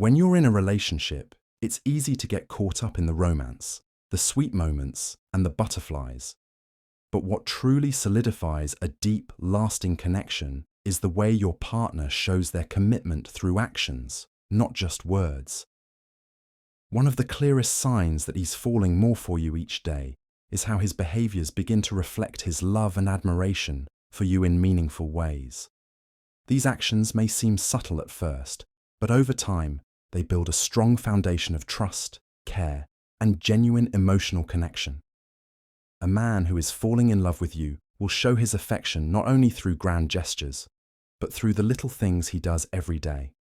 When you're in a relationship, it's easy to get caught up in the romance, the sweet moments, and the butterflies. But what truly solidifies a deep, lasting connection is the way your partner shows their commitment through actions, not just words. One of the clearest signs that he's falling more for you each day is how his behaviors begin to reflect his love and admiration for you in meaningful ways. These actions may seem subtle at first, but over time, they build a strong foundation of trust, care, and genuine emotional connection. A man who is falling in love with you will show his affection not only through grand gestures, but through the little things he does every day.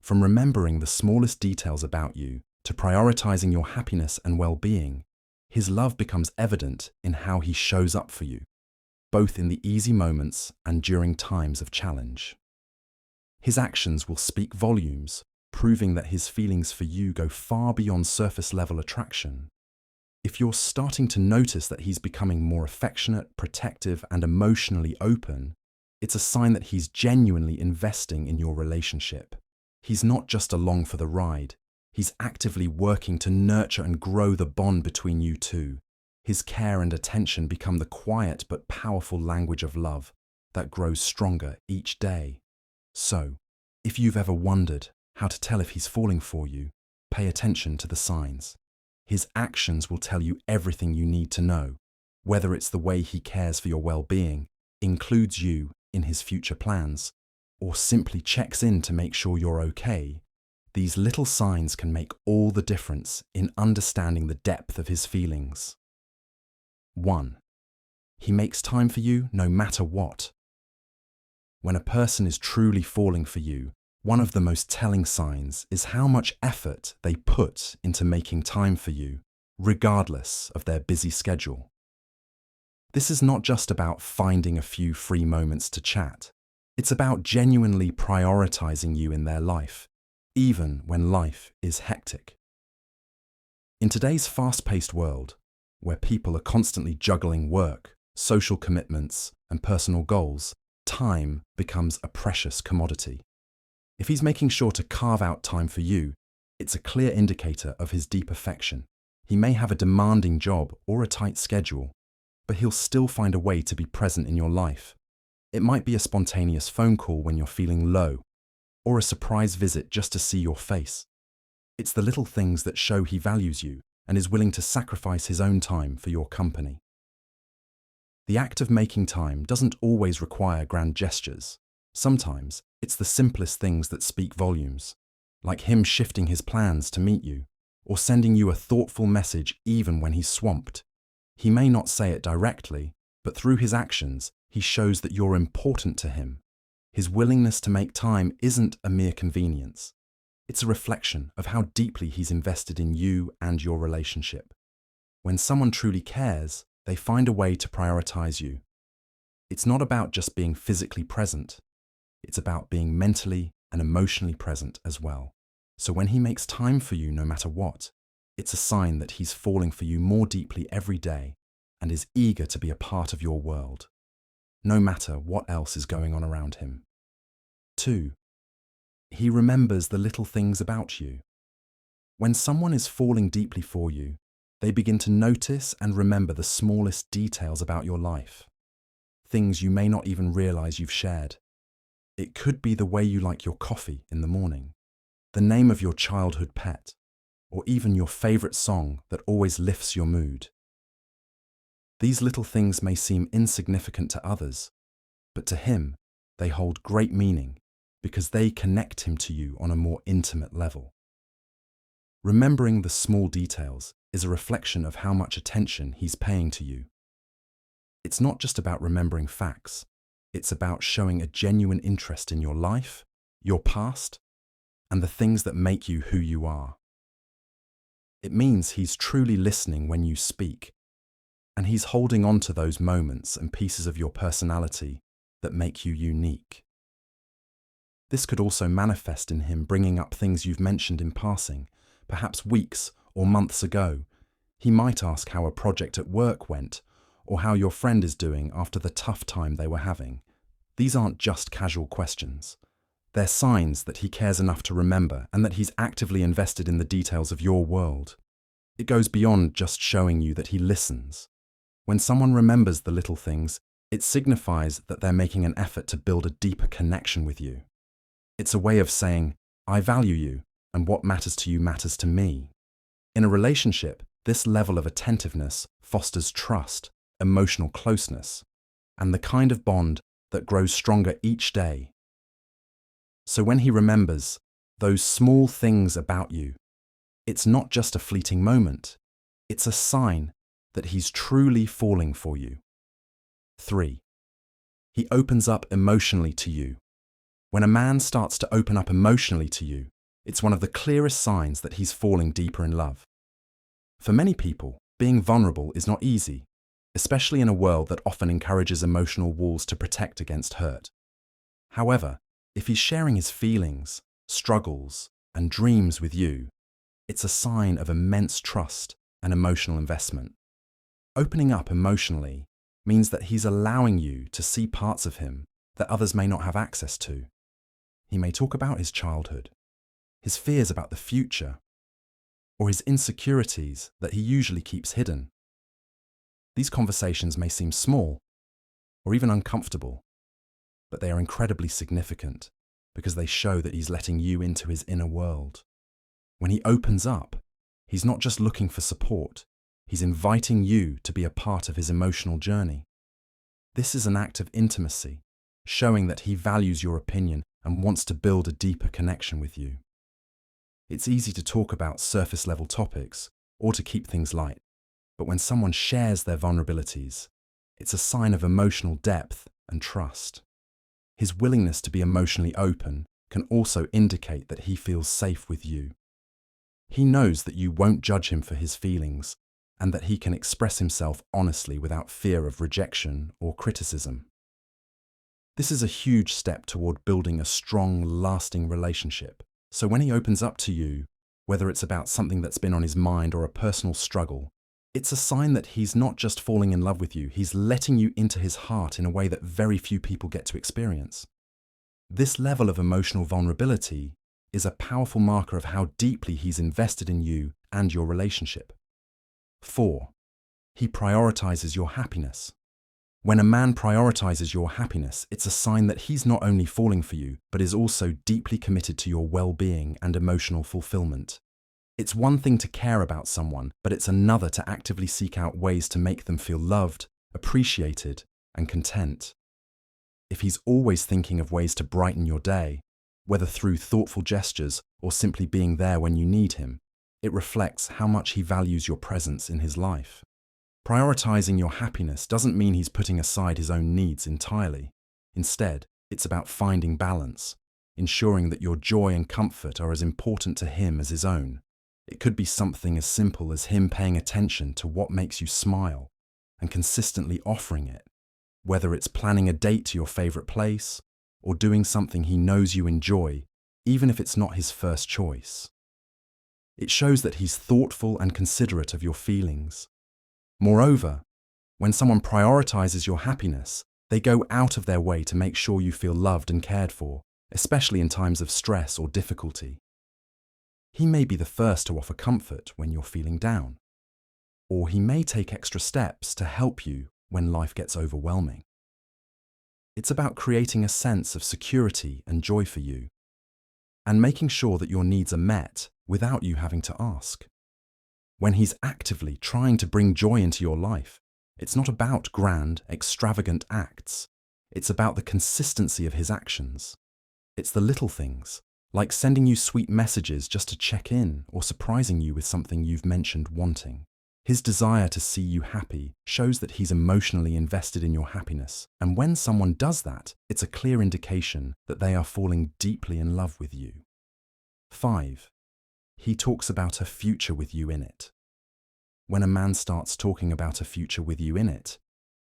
From remembering the smallest details about you to prioritizing your happiness and well-being, his love becomes evident in how he shows up for you, both in the easy moments and during times of challenge. His actions will speak volumes, proving that his feelings for you go far beyond surface-level attraction. If you're starting to notice that he's becoming more affectionate, protective, and emotionally open, it's a sign that he's genuinely investing in your relationship. He's not just along for the ride. He's actively working to nurture and grow the bond between you two. His care and attention become the quiet but powerful language of love that grows stronger each day. So, if you've ever wondered how to tell if he's falling for you, pay attention to the signs. His actions will tell you everything you need to know, whether it's the way he cares for your well-being, includes you in his future plans, or simply checks in to make sure you're okay. These little signs can make all the difference in understanding the depth of his feelings. 1. He makes time for you no matter what. When a person is truly falling for you, one of the most telling signs is how much effort they put into making time for you, regardless of their busy schedule. This is not just about finding a few free moments to chat. It's about genuinely prioritizing you in their life, even when life is hectic. In today's fast-paced world, where people are constantly juggling work, social commitments, and personal goals, time becomes a precious commodity. If he's making sure to carve out time for you, it's a clear indicator of his deep affection. He may have a demanding job or a tight schedule, but he'll still find a way to be present in your life. It might be a spontaneous phone call when you're feeling low, or a surprise visit just to see your face. It's the little things that show he values you and is willing to sacrifice his own time for your company. The act of making time doesn't always require grand gestures. Sometimes it's the simplest things that speak volumes, like him shifting his plans to meet you, or sending you a thoughtful message even when he's swamped. He may not say it directly, but through his actions, he shows that you're important to him. His willingness to make time isn't a mere convenience. It's a reflection of how deeply he's invested in you and your relationship. When someone truly cares, they find a way to prioritize you. It's not about just being physically present. It's about being mentally and emotionally present as well. So when he makes time for you no matter what, it's a sign that he's falling for you more deeply every day and is eager to be a part of your world, no matter what else is going on around him. 2. He remembers the little things about you. When someone is falling deeply for you, they begin to notice and remember the smallest details about your life, things you may not even realize you've shared. It could be the way you like your coffee in the morning, the name of your childhood pet, or even your favorite song that always lifts your mood. These little things may seem insignificant to others, but to him, they hold great meaning because they connect him to you on a more intimate level. Remembering the small details is a reflection of how much attention he's paying to you. It's not just about remembering facts. It's about showing a genuine interest in your life, your past, and the things that make you who you are. It means he's truly listening when you speak, and he's holding on to those moments and pieces of your personality that make you unique. This could also manifest in him bringing up things you've mentioned in passing, perhaps weeks or months ago. He might ask how a project at work went, or how your friend is doing after the tough time they were having. These aren't just casual questions. They're signs that he cares enough to remember and that he's actively invested in the details of your world. It goes beyond just showing you that he listens. When someone remembers the little things, it signifies that they're making an effort to build a deeper connection with you. It's a way of saying, I value you, and what matters to you matters to me. In a relationship, this level of attentiveness fosters trust, emotional closeness, and the kind of bond that grows stronger each day. So when he remembers those small things about you, it's not just a fleeting moment, it's a sign that he's truly falling for you. 3. He opens up emotionally to you. When a man starts to open up emotionally to you, it's one of the clearest signs that he's falling deeper in love. For many people, being vulnerable is not easy, especially in a world that often encourages emotional walls to protect against hurt. However, if he's sharing his feelings, struggles, and dreams with you, it's a sign of immense trust and emotional investment. Opening up emotionally means that he's allowing you to see parts of him that others may not have access to. He may talk about his childhood, his fears about the future, or his insecurities that he usually keeps hidden. These conversations may seem small or even uncomfortable, but they are incredibly significant because they show that he's letting you into his inner world. When he opens up, he's not just looking for support, he's inviting you to be a part of his emotional journey. This is an act of intimacy, showing that he values your opinion and wants to build a deeper connection with you. It's easy to talk about surface-level topics or to keep things light, but when someone shares their vulnerabilities, it's a sign of emotional depth and trust. His willingness to be emotionally open can also indicate that he feels safe with you. He knows that you won't judge him for his feelings and that he can express himself honestly without fear of rejection or criticism. This is a huge step toward building a strong, lasting relationship. So when he opens up to you, whether it's about something that's been on his mind or a personal struggle, it's a sign that he's not just falling in love with you, he's letting you into his heart in a way that very few people get to experience. This level of emotional vulnerability is a powerful marker of how deeply he's invested in you and your relationship. 4. He prioritizes your happiness. When a man prioritizes your happiness, it's a sign that he's not only falling for you, but is also deeply committed to your well-being and emotional fulfillment. It's one thing to care about someone, but it's another to actively seek out ways to make them feel loved, appreciated, and content. If he's always thinking of ways to brighten your day, whether through thoughtful gestures or simply being there when you need him, it reflects how much he values your presence in his life. Prioritizing your happiness doesn't mean he's putting aside his own needs entirely. Instead, it's about finding balance, ensuring that your joy and comfort are as important to him as his own. It could be something as simple as him paying attention to what makes you smile and consistently offering it, whether it's planning a date to your favorite place or doing something he knows you enjoy, even if it's not his first choice. It shows that he's thoughtful and considerate of your feelings. Moreover, when someone prioritizes your happiness, they go out of their way to make sure you feel loved and cared for, especially in times of stress or difficulty. He may be the first to offer comfort when you're feeling down, or he may take extra steps to help you when life gets overwhelming. It's about creating a sense of security and joy for you, and making sure that your needs are met without you having to ask. When he's actively trying to bring joy into your life, it's not about grand, extravagant acts. It's about the consistency of his actions. It's the little things, like sending you sweet messages just to check in or surprising you with something you've mentioned wanting. His desire to see you happy shows that he's emotionally invested in your happiness, and when someone does that, it's a clear indication that they are falling deeply in love with you. 5. He talks about a future with you in it. When a man starts talking about a future with you in it,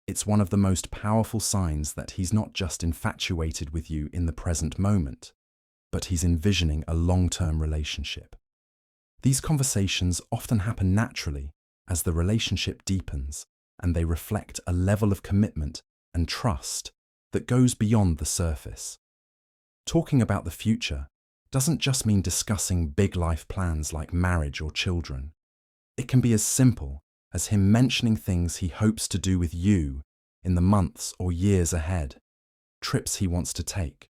it's one of the most powerful signs that he's not just infatuated with you in the present moment, but he's envisioning a long-term relationship. These conversations often happen naturally as the relationship deepens, and they reflect a level of commitment and trust that goes beyond the surface. Talking about the future doesn't just mean discussing big life plans like marriage or children. It can be as simple as him mentioning things he hopes to do with you in the months or years ahead, trips he wants to take,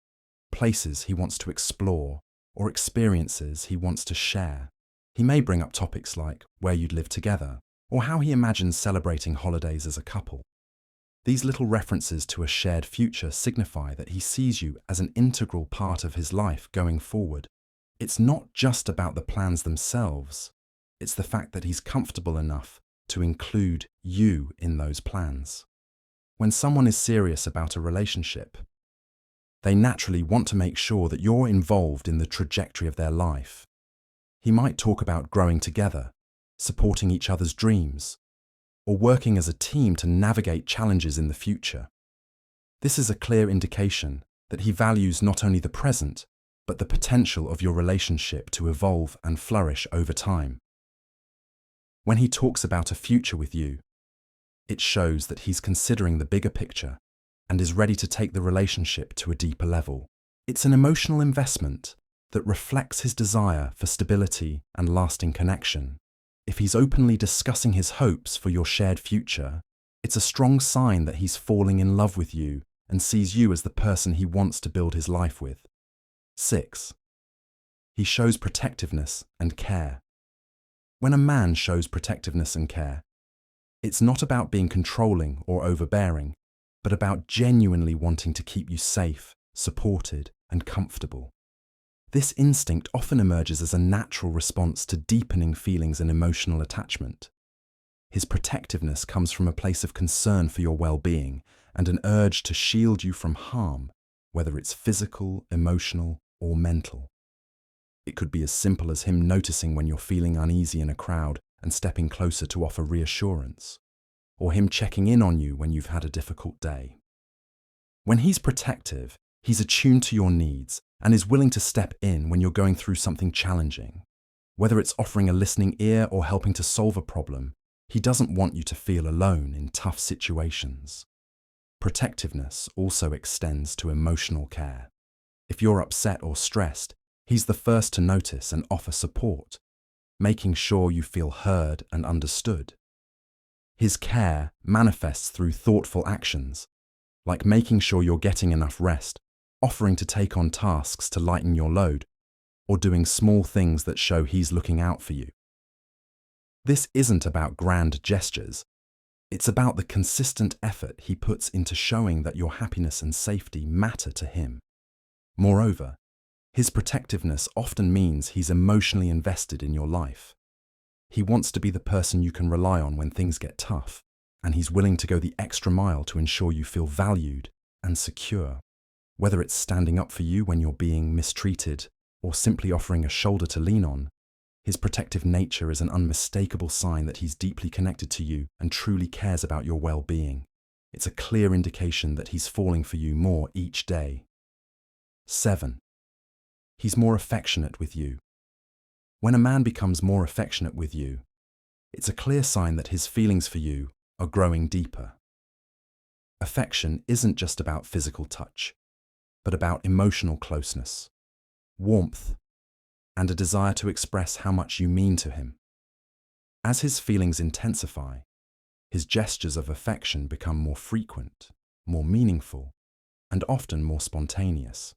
places he wants to explore, or experiences he wants to share. He may bring up topics like where you'd live together, or how he imagines celebrating holidays as a couple. These little references to a shared future signify that he sees you as an integral part of his life going forward. It's not just about the plans themselves, it's the fact that he's comfortable enough to include you in those plans. When someone is serious about a relationship, they naturally want to make sure that you're involved in the trajectory of their life. He might talk about growing together, supporting each other's dreams, or working as a team to navigate challenges in the future. This is a clear indication that he values not only the present, but the potential of your relationship to evolve and flourish over time. When he talks about a future with you, it shows that he's considering the bigger picture and is ready to take the relationship to a deeper level. It's an emotional investment that reflects his desire for stability and lasting connection. If he's openly discussing his hopes for your shared future, it's a strong sign that he's falling in love with you and sees you as the person he wants to build his life with. 6. He shows protectiveness and care. When a man shows protectiveness and care, it's not about being controlling or overbearing, but about genuinely wanting to keep you safe, supported, and comfortable. This instinct often emerges as a natural response to deepening feelings and emotional attachment. His protectiveness comes from a place of concern for your well-being and an urge to shield you from harm, whether it's physical, emotional, or mental. It could be as simple as him noticing when you're feeling uneasy in a crowd and stepping closer to offer reassurance, or him checking in on you when you've had a difficult day. When he's protective, he's attuned to your needs and is willing to step in when you're going through something challenging. Whether it's offering a listening ear or helping to solve a problem, he doesn't want you to feel alone in tough situations. Protectiveness also extends to emotional care. If you're upset or stressed, he's the first to notice and offer support, making sure you feel heard and understood. His care manifests through thoughtful actions, like making sure you're getting enough rest, offering to take on tasks to lighten your load, or doing small things that show he's looking out for you. This isn't about grand gestures. It's about the consistent effort he puts into showing that your happiness and safety matter to him. Moreover, his protectiveness often means he's emotionally invested in your life. He wants to be the person you can rely on when things get tough, and he's willing to go the extra mile to ensure you feel valued and secure. Whether it's standing up for you when you're being mistreated or simply offering a shoulder to lean on, his protective nature is an unmistakable sign that he's deeply connected to you and truly cares about your well-being. It's a clear indication that he's falling for you more each day. 7. He's more affectionate with you. When a man becomes more affectionate with you, it's a clear sign that his feelings for you are growing deeper. Affection isn't just about physical touch, but about emotional closeness, warmth, and a desire to express how much you mean to him. As his feelings intensify, his gestures of affection become more frequent, more meaningful, and often more spontaneous.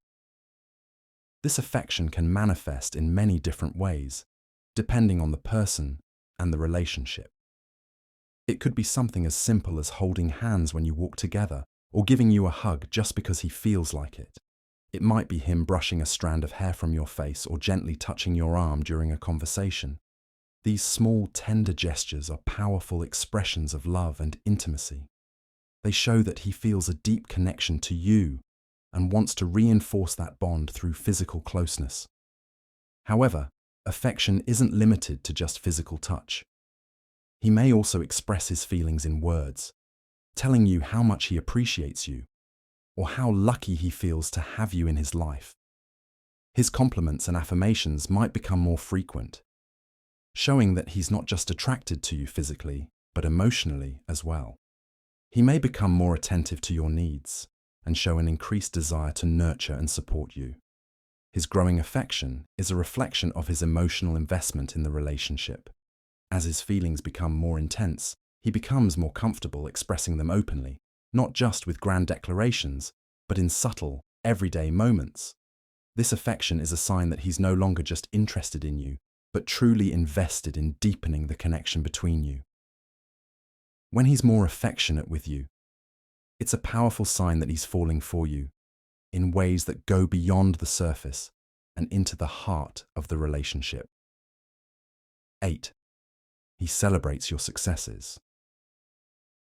This affection can manifest in many different ways, depending on the person and the relationship. It could be something as simple as holding hands when you walk together, or giving you a hug just because he feels like it. It might be him brushing a strand of hair from your face or gently touching your arm during a conversation. These small, tender gestures are powerful expressions of love and intimacy. They show that he feels a deep connection to you and wants to reinforce that bond through physical closeness. However, affection isn't limited to just physical touch. He may also express his feelings in words, telling you how much he appreciates you, or how lucky he feels to have you in his life. His compliments and affirmations might become more frequent, showing that he's not just attracted to you physically, but emotionally as well. He may become more attentive to your needs and show an increased desire to nurture and support you. His growing affection is a reflection of his emotional investment in the relationship. As his feelings become more intense, he becomes more comfortable expressing them openly, not just with grand declarations, but in subtle, everyday moments. This affection is a sign that he's no longer just interested in you, but truly invested in deepening the connection between you. When he's more affectionate with you, it's a powerful sign that he's falling for you in ways that go beyond the surface and into the heart of the relationship. 8. He celebrates your successes.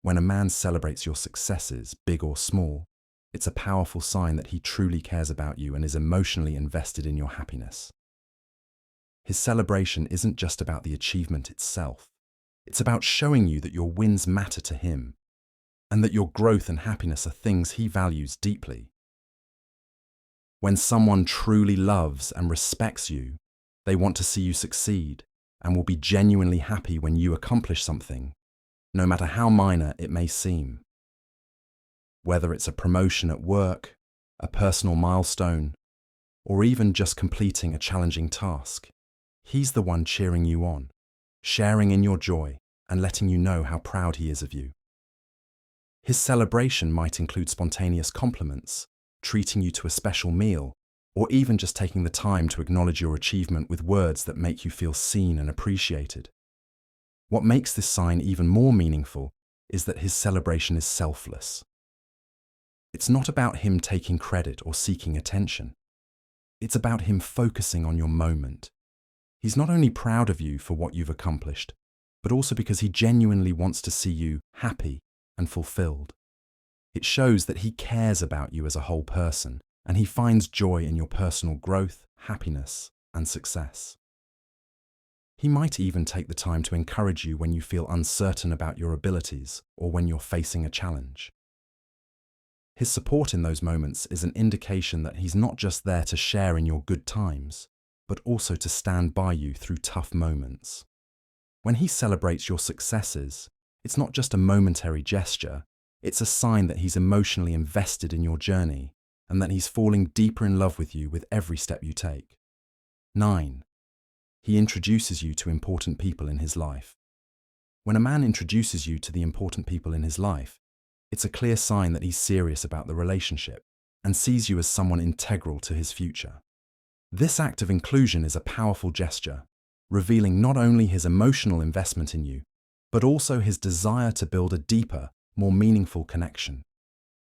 When a man celebrates your successes, big or small, it's a powerful sign that he truly cares about you and is emotionally invested in your happiness. His celebration isn't just about the achievement itself. It's about showing you that your wins matter to him and that your growth and happiness are things he values deeply. When someone truly loves and respects you, they want to see you succeed and will be genuinely happy when you accomplish something, no matter how minor it may seem. Whether it's a promotion at work, a personal milestone, or even just completing a challenging task, he's the one cheering you on, sharing in your joy, and letting you know how proud he is of you. His celebration might include spontaneous compliments, treating you to a special meal, or even just taking the time to acknowledge your achievement with words that make you feel seen and appreciated. What makes this sign even more meaningful is that his celebration is selfless. It's not about him taking credit or seeking attention. It's about him focusing on your moment. He's not only proud of you for what you've accomplished, but also because he genuinely wants to see you happy and fulfilled. It shows that he cares about you as a whole person, and he finds joy in your personal growth, happiness, and success. He might even take the time to encourage you when you feel uncertain about your abilities or when you're facing a challenge. His support in those moments is an indication that he's not just there to share in your good times, but also to stand by you through tough moments. When he celebrates your successes, it's not just a momentary gesture, it's a sign that he's emotionally invested in your journey and that he's falling deeper in love with you with every step you take. 9. He introduces you to important people in his life. When a man introduces you to the important people in his life, it's a clear sign that he's serious about the relationship and sees you as someone integral to his future. This act of inclusion is a powerful gesture, revealing not only his emotional investment in you, but also his desire to build a deeper, more meaningful connection.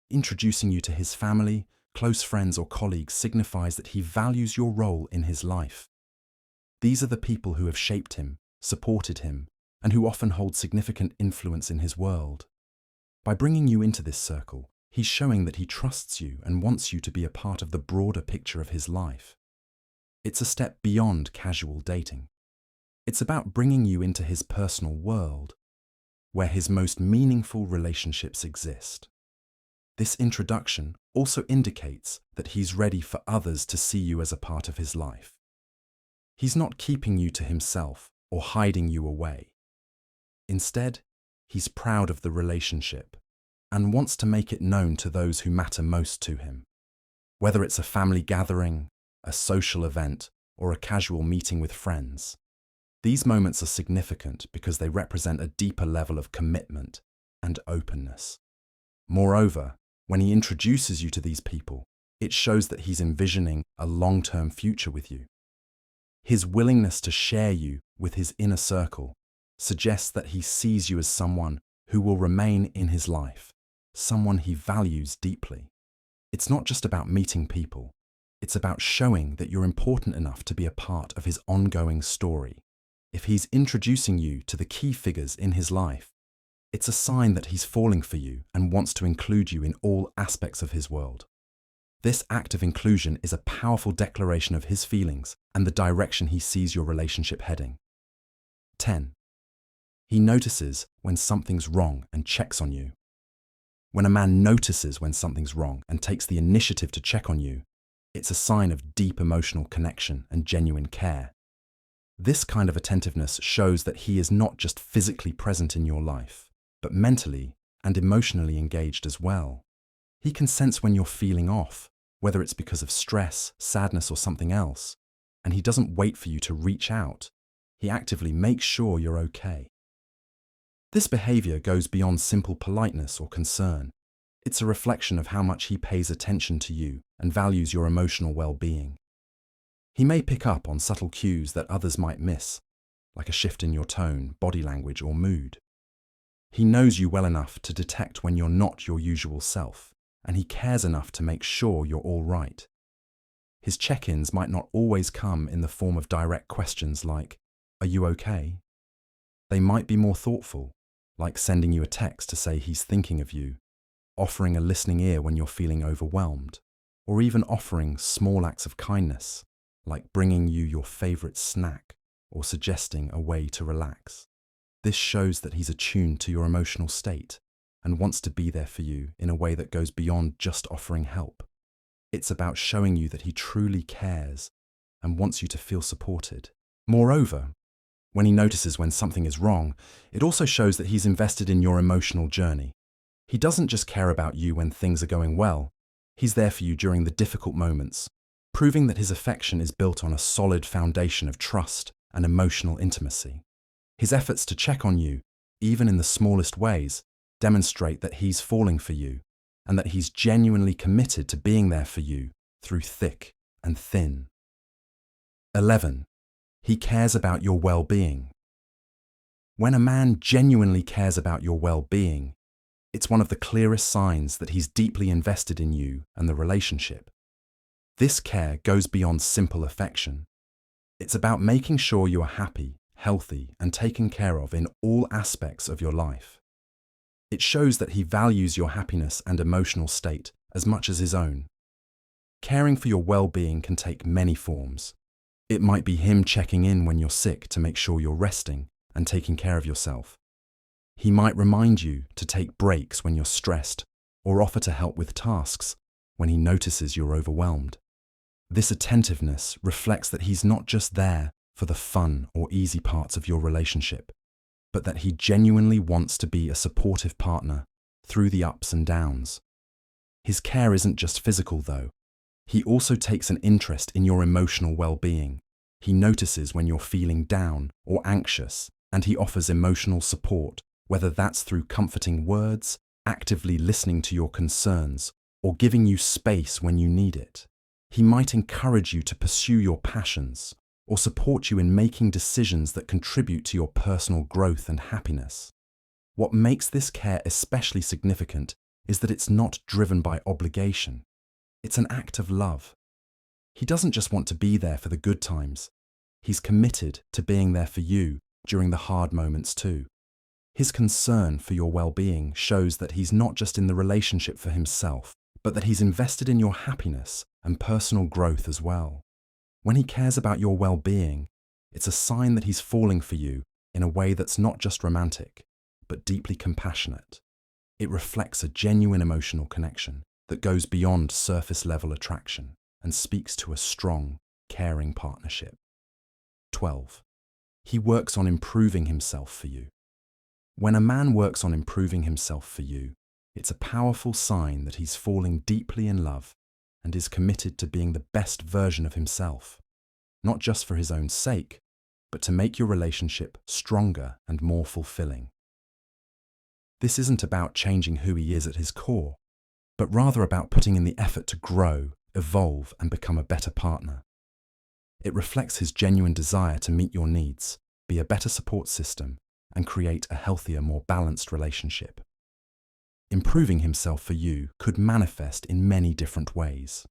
Introducing you to his family, close friends, or colleagues signifies that he values your role in his life. These are the people who have shaped him, supported him, and who often hold significant influence in his world. By bringing you into this circle, he's showing that he trusts you and wants you to be a part of the broader picture of his life. It's a step beyond casual dating. It's about bringing you into his personal world, where his most meaningful relationships exist. This introduction also indicates that he's ready for others to see you as a part of his life. He's not keeping you to himself or hiding you away. Instead, he's proud of the relationship and wants to make it known to those who matter most to him. Whether it's a family gathering, a social event, or a casual meeting with friends, these moments are significant because they represent a deeper level of commitment and openness. Moreover, when he introduces you to these people, it shows that he's envisioning a long-term future with you. His willingness to share you with his inner circle suggests that he sees you as someone who will remain in his life, someone he values deeply. It's not just about meeting people, it's about showing that you're important enough to be a part of his ongoing story. If he's introducing you to the key figures in his life, it's a sign that he's falling for you and wants to include you in all aspects of his world. This act of inclusion is a powerful declaration of his feelings and the direction he sees your relationship heading. 10. He notices when something's wrong and checks on you. When a man notices when something's wrong and takes the initiative to check on you, it's a sign of deep emotional connection and genuine care. This kind of attentiveness shows that he is not just physically present in your life, but mentally and emotionally engaged as well. He can sense when you're feeling off, whether it's because of stress, sadness, or something else, and he doesn't wait for you to reach out. He actively makes sure you're okay. This behavior goes beyond simple politeness or concern. It's a reflection of how much he pays attention to you and values your emotional well-being. He may pick up on subtle cues that others might miss, like a shift in your tone, body language, or mood. He knows you well enough to detect when you're not your usual self, and he cares enough to make sure you're all right. His check-ins might not always come in the form of direct questions like, "Are you okay?" They might be more thoughtful, like sending you a text to say he's thinking of you, offering a listening ear when you're feeling overwhelmed, or even offering small acts of kindness, like bringing you your favorite snack or suggesting a way to relax. This shows that he's attuned to your emotional state and wants to be there for you in a way that goes beyond just offering help. It's about showing you that he truly cares and wants you to feel supported. Moreover, when he notices when something is wrong, it also shows that he's invested in your emotional journey. He doesn't just care about you when things are going well, he's there for you during the difficult moments, proving that his affection is built on a solid foundation of trust and emotional intimacy. His efforts to check on you, even in the smallest ways, demonstrate that he's falling for you and that he's genuinely committed to being there for you through thick and thin. 11. He cares about your well-being. When a man genuinely cares about your well-being, it's one of the clearest signs that he's deeply invested in you and the relationship. This care goes beyond simple affection. It's about making sure you are happy, healthy, and taken care of in all aspects of your life. It shows that he values your happiness and emotional state as much as his own. Caring for your well-being can take many forms. It might be him checking in when you're sick to make sure you're resting and taking care of yourself. He might remind you to take breaks when you're stressed or offer to help with tasks when he notices you're overwhelmed. This attentiveness reflects that he's not just there for the fun or easy parts of your relationship, but that he genuinely wants to be a supportive partner through the ups and downs. His care isn't just physical, though. He also takes an interest in your emotional well-being. He notices when you're feeling down or anxious, and he offers emotional support, whether that's through comforting words, actively listening to your concerns, or giving you space when you need it. He might encourage you to pursue your passions, or support you in making decisions that contribute to your personal growth and happiness. What makes this care especially significant is that it's not driven by obligation. It's an act of love. He doesn't just want to be there for the good times. He's committed to being there for you during the hard moments too. His concern for your well-being shows that he's not just in the relationship for himself, but that he's invested in your happiness and personal growth as well. When he cares about your well-being, it's a sign that he's falling for you in a way that's not just romantic, but deeply compassionate. It reflects a genuine emotional connection that goes beyond surface-level attraction and speaks to a strong, caring partnership. 12. He works on improving himself for you. When a man works on improving himself for you, it's a powerful sign that he's falling deeply in love and is committed to being the best version of himself, not just for his own sake, but to make your relationship stronger and more fulfilling. This isn't about changing who he is at his core, but rather about putting in the effort to grow, evolve, and become a better partner. It reflects his genuine desire to meet your needs, be a better support system, and create a healthier, more balanced relationship. Improving himself for you could manifest in many different ways.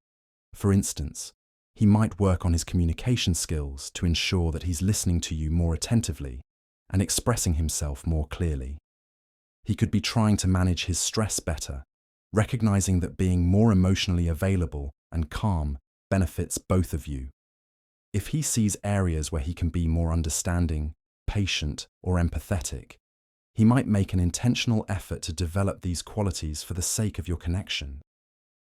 For instance, he might work on his communication skills to ensure that he's listening to you more attentively and expressing himself more clearly. He could be trying to manage his stress better, recognizing that being more emotionally available and calm benefits both of you. If he sees areas where he can be more understanding, patient, or empathetic, he might make an intentional effort to develop these qualities for the sake of your connection.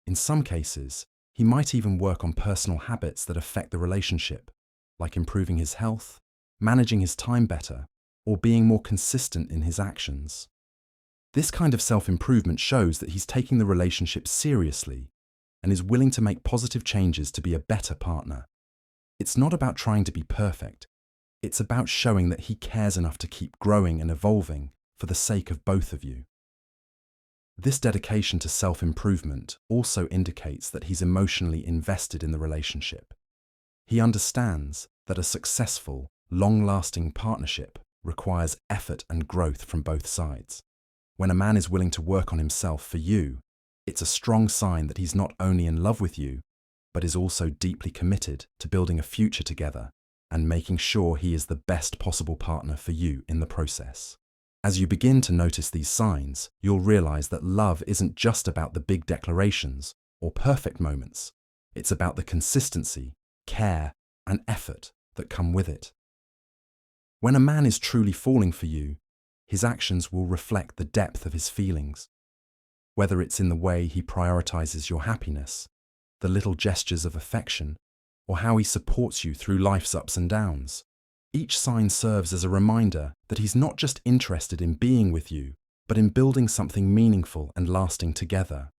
In some cases, he might even work on personal habits that affect the relationship, like improving his health, managing his time better, or being more consistent in his actions. This kind of self-improvement shows that he's taking the relationship seriously and is willing to make positive changes to be a better partner. It's not about trying to be perfect. It's about showing that he cares enough to keep growing and evolving for the sake of both of you. This dedication to self-improvement also indicates that he's emotionally invested in the relationship. He understands that a successful, long-lasting partnership requires effort and growth from both sides. When a man is willing to work on himself for you, it's a strong sign that he's not only in love with you, but is also deeply committed to building a future together and making sure he is the best possible partner for you in the process. As you begin to notice these signs, you'll realize that love isn't just about the big declarations or perfect moments. It's about the consistency, care, and effort that come with it. When a man is truly falling for you, his actions will reflect the depth of his feelings. Whether it's in the way he prioritizes your happiness, the little gestures of affection, or how he supports you through life's ups and downs. Each sign serves as a reminder that he's not just interested in being with you, but in building something meaningful and lasting together.